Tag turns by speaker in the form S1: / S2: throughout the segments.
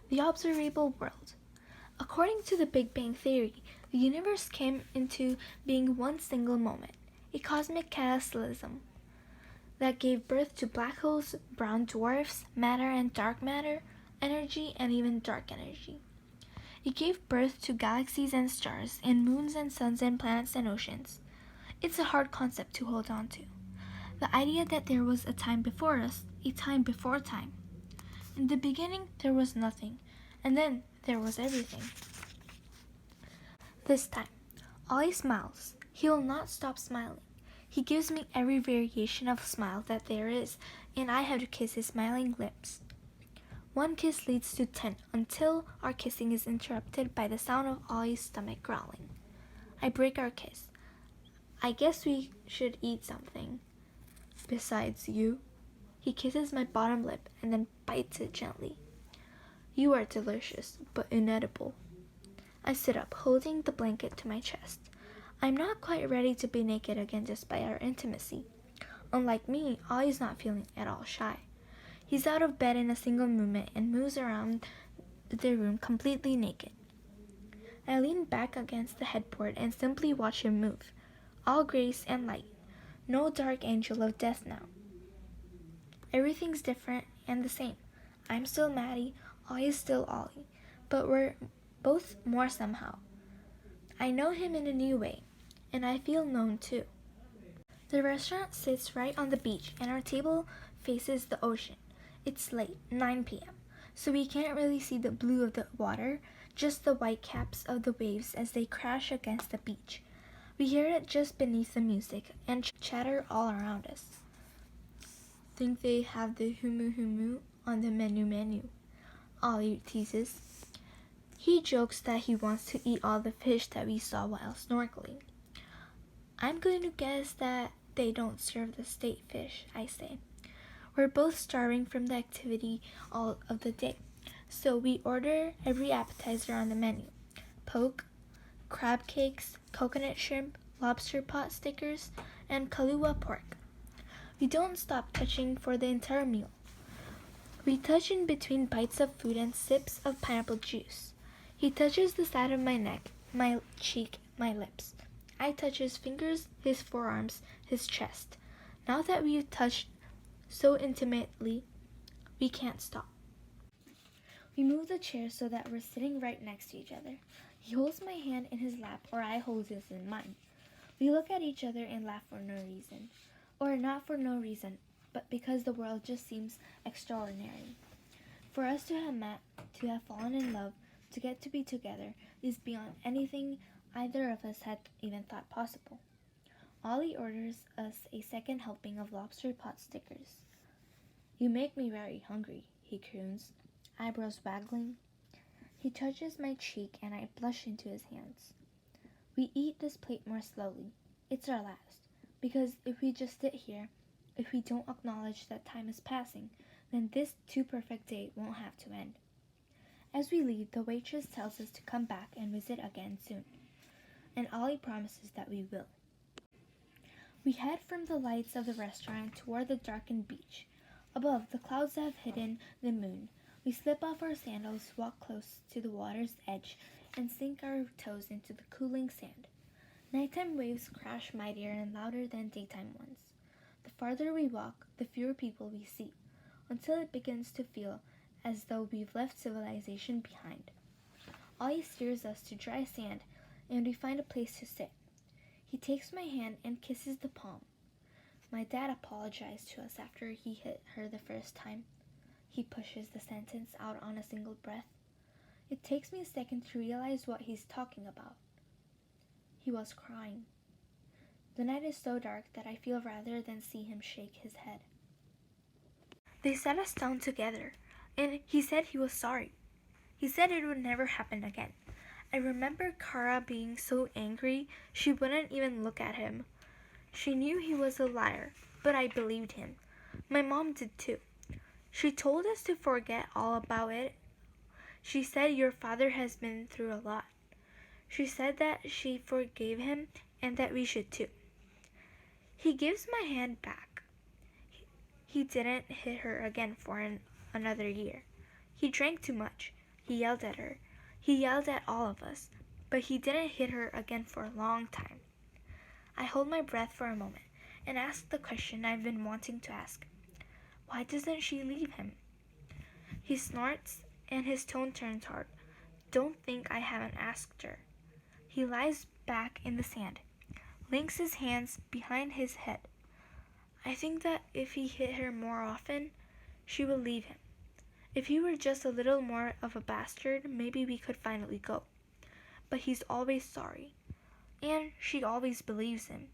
S1: The observable world. According to the Big Bang Theory, the universe came into being one single moment, a cosmic catalysm that gave birth to black holes, brown dwarfs, matter and dark matter, energy and even dark energy. It gave birth to galaxies and stars, and moons and suns and planets and oceans. It's a hard concept to hold on to. The idea that there was a time before us, a time before time. In the beginning, there was nothing, and then there was everything. This time, Ollie smiles. He will not stop smiling. He gives me every variation of smile that there is, and I have to kiss his smiling lips. One kiss leads to 10 until our kissing is interrupted by the sound of Ollie's stomach growling. I break our kiss. I guess we should eat something. Besides you. He kisses my bottom lip and then bites it gently. You are delicious, but inedible. I sit up, holding the blanket to my chest. I'm not quite ready to be naked again just by our intimacy. Unlike me, Ollie's not feeling at all shy. He's out of bed in a single movement and moves around the room completely naked. I lean back against the headboard and simply watch him move. All grace and light. No dark angel of death now. Everything's different and the same. I'm still Maddie, Ollie's still Ollie, but we're both more somehow. I know him in a new way, and I feel known too. The restaurant sits right on the beach, and our table faces the ocean. It's late, 9 p.m., so we can't really see the blue of the water, just the white caps of the waves as they crash against the beach. We hear it just beneath the music and chatter all around us. Think they have the humu on the menu, Ollie teases. He jokes that he wants to eat all the fish that we saw while snorkeling. I'm going to guess that they don't serve the state fish, I say. We're both starving from the activity all of the day, so we order every appetizer on the menu. Poke, crab cakes, coconut shrimp, lobster pot stickers, and Kahlua pork. We don't stop touching for the entire meal. We touch in between bites of food and sips of pineapple juice. He touches the side of my neck, my cheek, my lips. I touch his fingers, his forearms, his chest. Now that we've touched so intimately, we can't stop. We move the chairs so that we're sitting right next to each other. He holds my hand in his lap or I hold his in mine. We look at each other and laugh for no reason. Or not for no reason, but because the world just seems extraordinary. For us to have met, to have fallen in love, to get to be together, is beyond anything either of us had even thought possible. Ollie orders us a second helping of lobster pot stickers. You make me very hungry, he croons, eyebrows waggling. He touches my cheek and I blush into his hands. We eat this plate more slowly. It's our last. Because if we just sit here, if we don't acknowledge that time is passing, then this too-perfect day won't have to end. As we leave, the waitress tells us to come back and visit again soon, and Ollie promises that we will. We head from the lights of the restaurant toward the darkened beach. Above, the clouds have hidden the moon. We slip off our sandals, walk close to the water's edge, and sink our toes into the cooling sand. Nighttime waves crash mightier and louder than daytime ones. The farther we walk, the fewer people we see, until it begins to feel as though we've left civilization behind. Ollie steers us to dry sand, and we find a place to sit. He takes my hand and kisses the palm. My dad apologized to us after he hit her the first time. He pushes the sentence out on a single breath. It takes me a second to realize what he's talking about. He was crying. The night is so dark that I feel rather than see him shake his head. They sat us down together, and he said he was sorry. He said it would never happen again. I remember Kara being so angry she wouldn't even look at him. She knew he was a liar, but I believed him. My mom did too. She told us to forget all about it. She said your father has been through a lot. She said that she forgave him and that we should too. He gives my hand back. He didn't hit her again for another year. He drank too much. He yelled at her. He yelled at all of us, but he didn't hit her again for a long time. I hold my breath for a moment and ask the question I've been wanting to ask. Why doesn't she leave him? He snorts and his tone turns hard. Don't think I haven't asked her. He lies back in the sand, links his hands behind his head. I think that if he hit her more often, she would leave him. If he were just a little more of a bastard, maybe we could finally go. But he's always sorry, and she always believes him.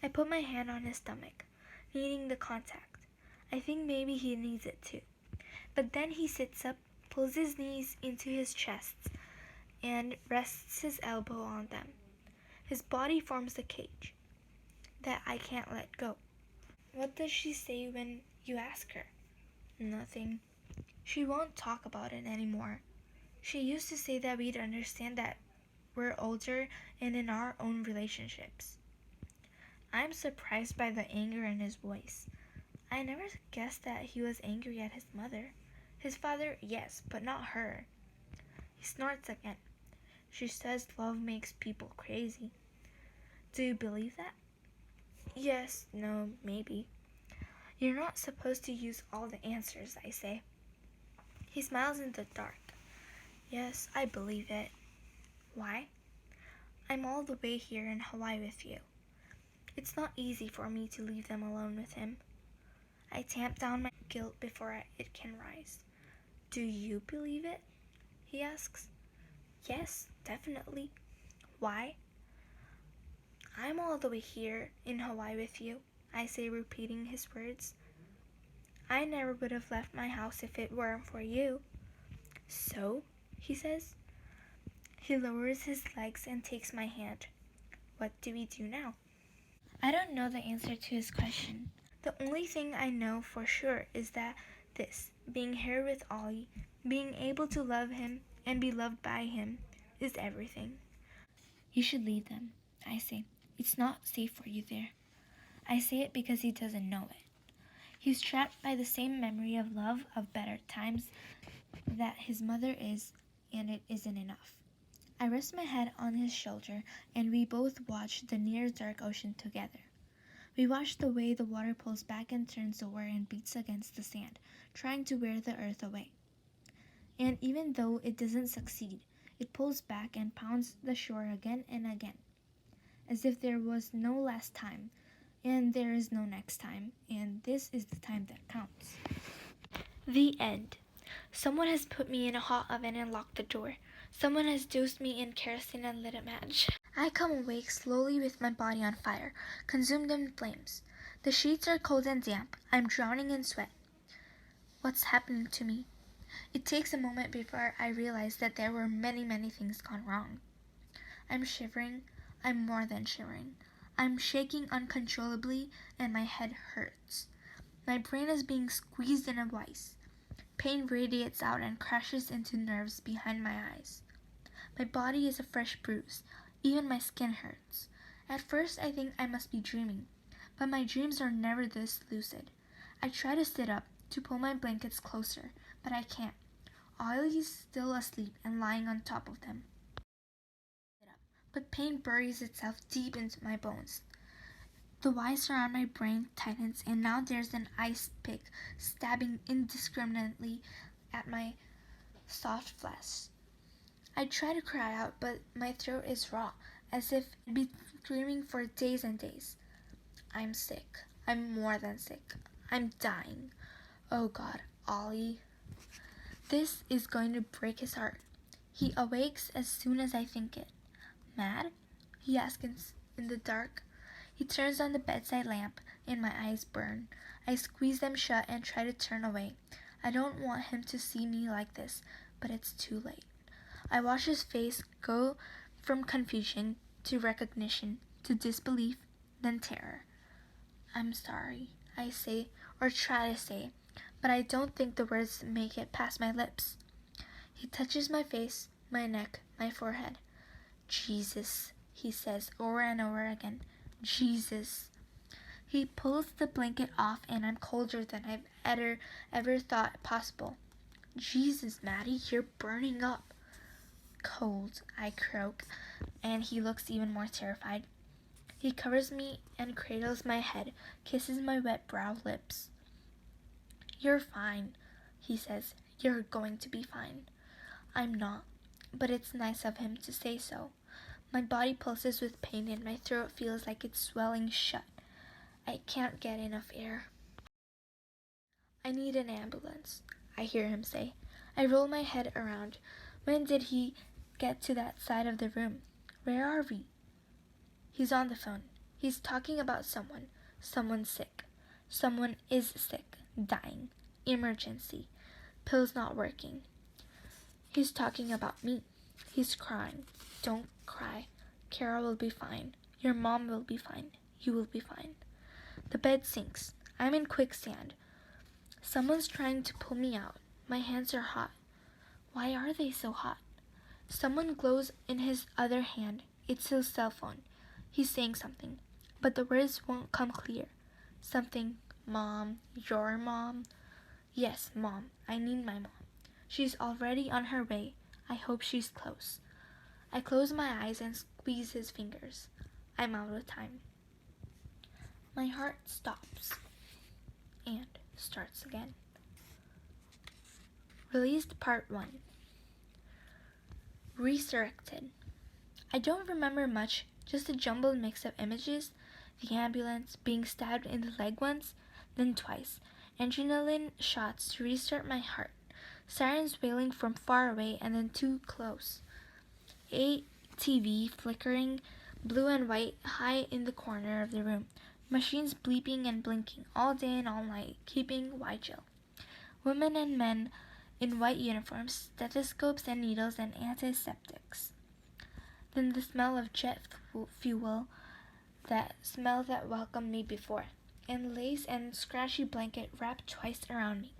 S1: I put my hand on his stomach, needing the contact. I think maybe he needs it too. But then he sits up, pulls his knees into his chest, and rests his elbow on them. His body forms a cage that I can't let go. What does she say when you ask her? Nothing. She won't talk about it anymore. She used to say that we'd understand that we're older and in our own relationships. I'm surprised by the anger in his voice. I never guessed that he was angry at his mother. His father, yes, but not her. He snorts again. She says love makes people crazy. Do you believe that? Yes, no, maybe. You're not supposed to use all the answers, I say. He smiles in the dark. Yes, I believe it. Why? I'm all the way here in Hawaii with you. It's not easy for me to leave them alone with him. I tamp down my guilt before it can rise. Do you believe it? He asks. Yes, definitely. Why? I'm all the way here in Hawaii with you, I say, repeating his words. I never would have left my house if it weren't for you. So, he says. He lowers his legs and takes my hand. What do we do now? I don't know the answer to his question. The only thing I know for sure is that being here with Ollie, being able to love him and be loved by him, is everything. You should leave them, I say. It's not safe for you there. I say it because he doesn't know it. He's trapped by the same memory of love of better times that his mother is, and it isn't enough. I rest my head on his shoulder, and we both watch the near dark ocean together. We watch the way the water pulls back and turns over and beats against the sand, trying to wear the earth away. And even though it doesn't succeed, it pulls back and pounds the shore again and again, as if there was no last time, and there is no next time, and this is the time that counts. The end. Someone has put me in a hot oven and locked the door. Someone has doused me in kerosene and lit a match. I come awake slowly with my body on fire, consumed in flames. The sheets are cold and damp. I'm drowning in sweat. What's happening to me? It takes a moment before I realize that there were many, many things gone wrong. I'm shivering. I'm more than shivering. I'm shaking uncontrollably and my head hurts. My brain is being squeezed in a vice. Pain radiates out and crashes into nerves behind my eyes. My body is a fresh bruise. Even my skin hurts. At first I think I must be dreaming, but my dreams are never this lucid. I try to sit up, to pull my blankets closer, but I can't. Ollie is still asleep and lying on top of them. But pain buries itself deep into my bones. The wires around my brain tightens, and now there's an ice pick stabbing indiscriminately at my soft flesh. I try to cry out, but my throat is raw, as if I'd been screaming for days and days. I'm sick. I'm more than sick. I'm dying. Oh God, Ollie. This is going to break his heart. He awakes as soon as I think it. Mad? He asks in the dark. He turns on the bedside lamp, and my eyes burn. I squeeze them shut and try to turn away. I don't want him to see me like this, but it's too late. I watch his face go from confusion to recognition to disbelief, then terror. I'm sorry, I say, or try to say, but I don't think the words make it past my lips. He touches my face, my neck, my forehead. Jesus, he says over and over again. Jesus. He pulls the blanket off and I'm colder than I've ever thought possible. Jesus, Maddie, you're burning up. Cold, I croak, and he looks even more terrified. He covers me and cradles my head, kisses my wet brow lips. You're fine, he says. You're going to be fine. I'm not, but it's nice of him to say so. My body pulses with pain and my throat feels like it's swelling shut. I can't get enough air. I need an ambulance, I hear him say. I roll my head around. When did he get to that side of the room? Where are we? He's on the phone. He's talking about someone. Someone sick. Someone is sick. Dying. Emergency. Pills not working. He's talking about me. He's crying. Don't cry. Kara will be fine. Your mom will be fine. You will be fine. The bed sinks. I'm in quicksand. Someone's trying to pull me out. My hands are hot. Why are they so hot? Someone glows in his other hand. It's his cell phone. He's saying something, but the words won't come clear. Something, Mom, your mom. Yes, Mom, I need my mom. She's already on her way. I hope she's close. I close my eyes and squeeze his fingers. I'm out of time. My heart stops and starts again. Released Part 1. Resurrected. I don't remember much, just a jumbled mix of images, the ambulance, being stabbed in the leg once, then twice, adrenaline shots to restart my heart, sirens wailing from far away and then too close, a TV flickering blue and white high in the corner of the room, machines bleeping and blinking all day and all night, keeping vigil. Women and men in white uniforms, stethoscopes and needles and antiseptics. Then the smell of jet fuel, that smell that welcomed me before, and lace and scratchy blanket wrapped twice around me.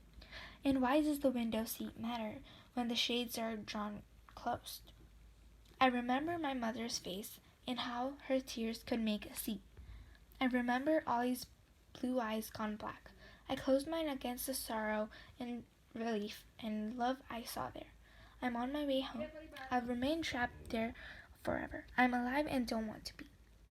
S1: And why does the window seat matter when the shades are drawn close? I remember my mother's face and how her tears could make a seat. I remember Ollie's blue eyes gone black. I closed mine against the sorrow and relief and love I saw there. I'm on my way home. I've remained trapped there forever. I'm alive and don't want to be.